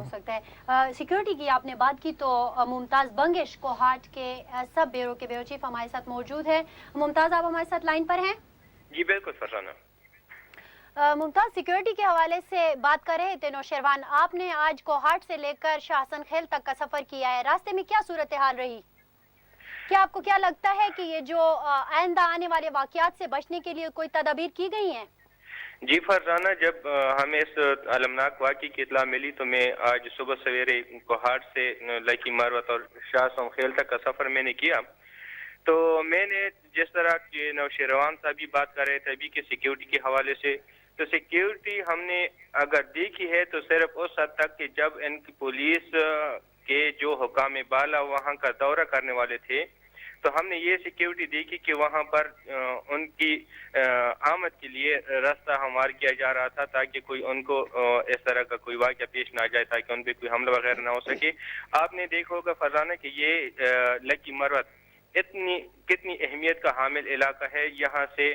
हो सकता है। सिक्योरिटी की आपने बात की तो मुमताज़ बंगिश कोहाट के सब ब्यूरो के ब्यूरो चीफ हमारे साथ मौजूद है। मुमताज़, आप हमारे साथ लाइन पर हैं? जी बिल्कुल फरजाना। मुमताज़, सिक्योरिटी के हवाले से बात कर रहे थे नौशेरवान, आपने आज कोहाट से लेकर शाहसन खेल तक का सफ़र किया है, रास्ते में क्या सूरत हाल रही? क्या आपको क्या लगता है कि ये जो आइंदा आने वाले वाक़यात से बचने के लिए कोई तदाबीर की गई हैं? जी फरजाना, जब हमें इस अलमनाक वाक़े की इत्तला मिली तो मैं आज सुबह सवेरे कोहाट से लकी मरवत और शाहसन खेल तक का सफ़र मैंने किया। तो मैंने जिस तरह के नौशेरवान साहब भी बात कर रहे थे अभी के सिक्योरिटी के हवाले से, तो सिक्योरिटी हमने अगर देखी है तो सिर्फ उस हद तक कि जब इनकी पुलिस के जो हुकाम बाला वहाँ का दौरा करने वाले थे तो हमने ये सिक्योरिटी देखी कि वहाँ पर उनकी आमद के लिए रास्ता हमवार किया जा रहा था ताकि कोई उनको इस तरह का कोई वाक़या पेश ना जाए, ताकि उन पर कोई हमला वगैरह ना हो सके। आपने देखा होगा फरजाना कि ये लकी मरवत इतनी कितनी अहमियत का हामिल इलाका है। यहाँ से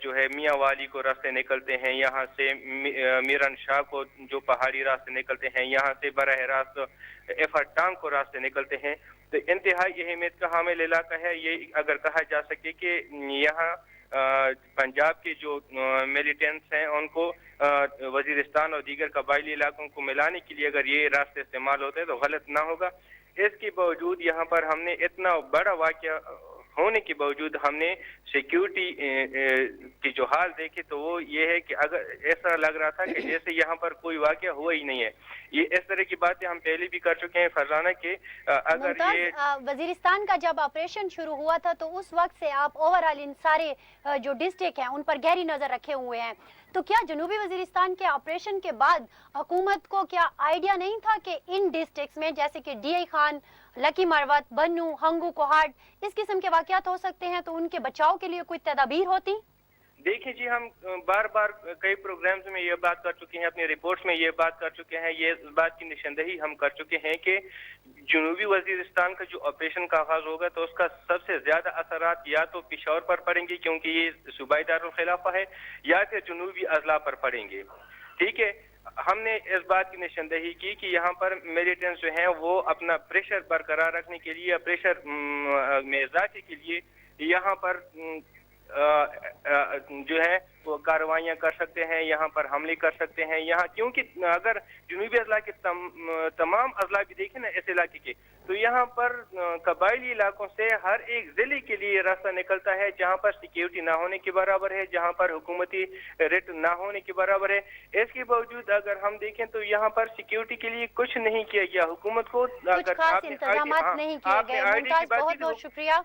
जो है मियाँ वाली को रास्ते निकलते हैं, यहाँ से मीरन शाह को जो पहाड़ी रास्ते निकलते हैं, यहाँ से बराह रास्त एफर टांग को रास्ते निकलते हैं। तो इंतहाई अहमियत का हामिल इलाका है। ये अगर कहा जा सके कि यहाँ पंजाब के जो मिलिटेंट्स हैं उनको वजीरिस्तान और दीगर कबायली इलाकों को मिलाने के लिए अगर ये रास्ते इस्तेमाल होते हैं तो गलत ना होगा। इसके बावजूद यहाँ पर हमने इतना बड़ा वाक़या होने के बावजूद हमने सिक्योरिटी की जो हाल देखे तो वो ये है कि अगर ऐसा लग रहा था कि जैसे यहाँ पर कोई वाक़या हुआ ही नहीं है। ये इस तरह की बातें हम पहले भी कर चुके हैं फरजाना के। अगर ये वजीरिस्तान का जब ऑपरेशन शुरू हुआ था तो उस वक्त से आप ओवरऑल इन सारे जो डिस्ट्रिक्ट हैं उन पर गहरी नजर रखे हुए हैं, तो क्या जनूबी वजीरिस्तान के ऑपरेशन के बाद हुकूमत को क्या आइडिया नहीं था कि इन डिस्ट्रिक्ट्स में जैसे कि डीआई खान, लकी मरवत, बन्नू, हंगू, कोहाट इस किस्म के वाक़यात हो सकते हैं, तो उनके बचाव के लिए कोई तदाबीर होती? देखिए जी, हम बार बार कई प्रोग्राम्स में ये बात कर चुके हैं, अपनी रिपोर्ट्स में ये बात कर चुके हैं, ये बात की निशानदही हम कर चुके हैं कि जनूबी वजीरिस्तान का जो ऑपरेशन का आगाज होगा तो उसका सबसे ज्यादा असरात या तो पेशावर पर पड़ेंगे क्योंकि ये सूबाई दारुल खिलाफा है, या फिर जनूबी अजला पर पड़ेंगे। ठीक है, हमने इस बात की निशानदही की कि यहाँ पर मिलिटेंट्स जो हैं वो अपना प्रेशर बरकरार रखने के लिए, प्रेशर में इजाफे के लिए यहाँ पर जो है वो कार्रवाइयाँ कर सकते हैं, यहाँ पर हमले कर सकते हैं। यहाँ क्योंकि अगर जनूबी अजला के तमाम अजला भी देखें ना इस इलाके के, तो यहाँ पर कबायली इलाकों से हर एक जिले के लिए रास्ता निकलता है जहाँ पर सिक्योरिटी ना होने के बराबर है, जहाँ पर हुकूमती रेट ना होने के बराबर है। इसके बावजूद अगर हम देखें तो यहाँ पर सिक्योरिटी के लिए कुछ नहीं किया गया। हुकूमत को कुछ खास इंतजाम नहीं किए गए। मुमताज, बहुत बहुत शुक्रिया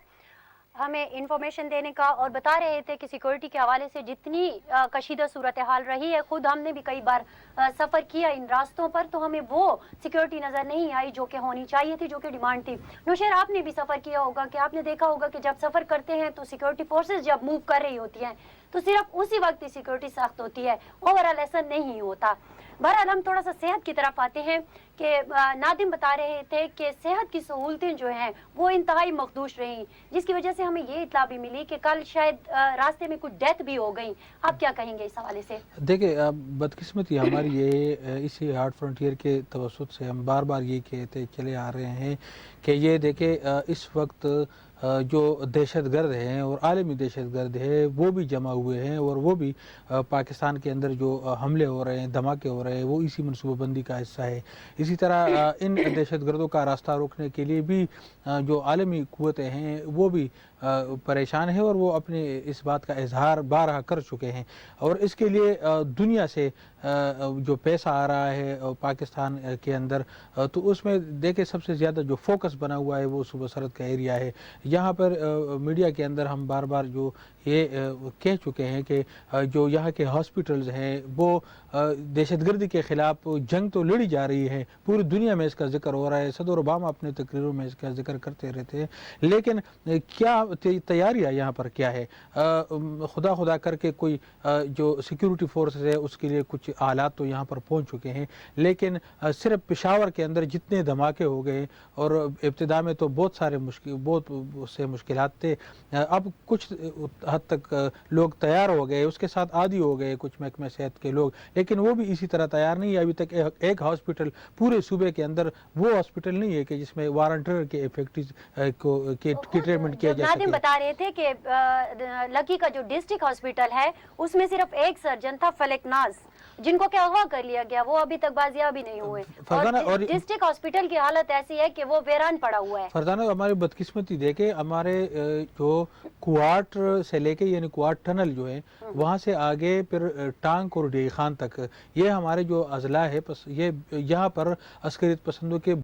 हमें इंफॉर्मेशन देने का, और बता रहे थे कि सिक्योरिटी के हवाले से जितनी कशीदा सूरत हाल रही है, खुद हमने भी कई बार सफ़र किया इन रास्तों पर, तो हमें वो सिक्योरिटी नज़र नहीं आई जो कि होनी चाहिए थी, जो कि डिमांड थी। नौशेर, आपने भी सफ़र किया होगा कि आपने देखा होगा कि जब सफ़र करते हैं तो सिक्योरिटी फोर्सेस जब मूव कर रही होती हैं तो सिर्फ उसी वक्त ही सिक्योरिटी सख्त होती है, ओवरऑल ऐसा नहीं होता। बहरहाल हम थोड़ा सा सेहत की तरफ आते हैं कि नादिम बता रहे थे कि सेहत की सहूलतें जो हैं वो इंतहाई मखदूश रहीं, जिसकी वजह से हमें ये इत्तला भी मिली कि कल शायद रास्ते में कुछ डेथ भी हो गई। आप क्या कहेंगे इस हवाले से? देखिए, बदकिस्मती हमारी ये इसी हार्ट फ्रंटियर के तवसुत से हम बार बार ये कहते चले आ रहे हैं कि ये देखें इस वक्त जो दहशतगर्द हैं और आलमी दहशतगर्द है वो भी जमा हुए हैं, और वो भी पाकिस्तान के अंदर जो हमले हो रहे हैं, धमाके हो रहे हैं, वो इसी मनसूबाबंदी का हिस्सा है। इसी तरह इन दहशतगर्दों का रास्ता रोकने के लिए भी जो आलमी क़ुव्वतें हैं वो भी परेशान है, और वो अपने इस बात का इजहार बारहा कर चुके हैं। और इसके लिए दुनिया से जो पैसा आ रहा है पाकिस्तान के अंदर, तो उसमें देखे सबसे ज़्यादा जो फोकस बना हुआ है वो सूबा सरहद का एरिया है। यहाँ पर मीडिया के अंदर हम बार बार जो ये कह चुके हैं कि जो यहाँ के हॉस्पिटल्स हैं वो दहशतगर्दी के ख़िलाफ़ जंग तो लड़ी जा रही है, पूरी दुनिया में इसका जिक्र हो रहा है, सदर ओबामा अपने तकरीरों में इसका जिक्र करते रहते हैं, लेकिन क्या तैयारियाँ यहाँ पर क्या है? खुदा करके कोई जो सिक्योरिटी फोर्स है उसके लिए कुछ आलात तो यहाँ पर पहुँच चुके हैं, लेकिन सिर्फ पेशावर के अंदर जितने धमाके हो गए, और इब्तिदा में तो बहुत से मुश्किलात थे, अब कुछ حد تک لوگ تیار ہو گئے، اس کے ساتھ عادی ہو گئے کچھ محکمہ صحت کے لوگ، لیکن وہ بھی اسی طرح تیار نہیں ہے ابھی تک۔ ایک ہاسپٹل پورے صوبے کے اندر وہ ہاسپٹل نہیں ہے کہ جس میں والنٹیئر کے افیکٹو کی ٹریٹمنٹ کیا جا نادم سکے۔ بتا رہے تھے کہ لکی کا جو ڈسٹرکٹ ہاسپٹل ہے اس میں صرف ایک سرجن تھا، فلک ناز، جن کو کہ اغوا کر لیا گیا، وہ ابھی تک بازیابی نہیں ہوئے، اور ڈسٹرکٹ ہاسپٹل کی حالت ایسی ہے کہ وہ ویران پڑا ہوا ہے۔ فرزانہ ہماری بدقسمتی دیکھے، ہمارے جو کوارٹ سے لے کے یعنی کوارٹ ٹنل جو ہے وہاں سے آگے پھر ٹانک اور ڈی خان تک، یہ ہمارے جو اضلاع ہے، یہ یہاں پر عسکریت پسندوں کے